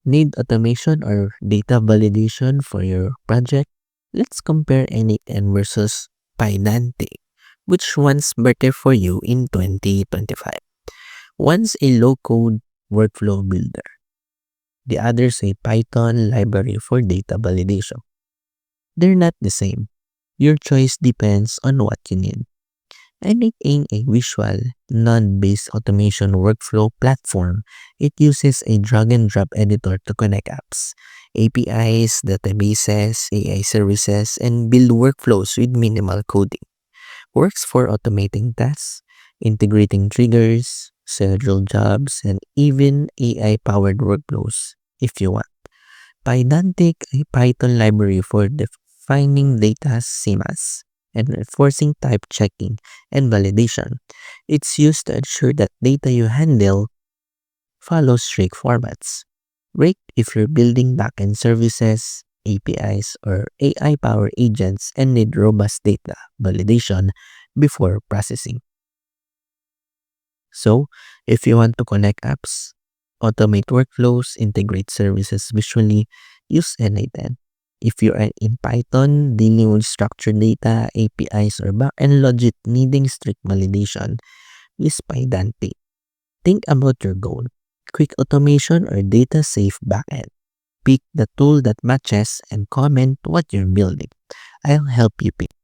Need automation or data validation for your project? Let's compare N8N versus Pydantic. Which one's better for you in 2025? One's a low-code workflow builder. The other's a Python library for data validation. They're not the same. Your choice depends on what you need. N8N, a visual, node-based automation workflow platform, it uses a drag-and-drop editor to connect apps, APIs, databases, AI services, and build workflows with minimal coding. Works for automating tasks, integrating triggers, schedule jobs, and even AI-powered workflows if you want. Pydantic, a Python library for defining data schemas and enforcing type checking and validation. It's used to ensure that data you handle follows strict formats. Great if you're building backend services, APIs, or AI-powered agents and need robust data validation before processing. So, if you want to connect apps, automate workflows, integrate services visually, use N8N. If you are in Python, dealing with structured data, APIs, or backend logic needing strict validation, use Pydantic. Think about your goal: quick automation or data-safe backend. Pick the tool that matches and comment what you're building. I'll help you pick.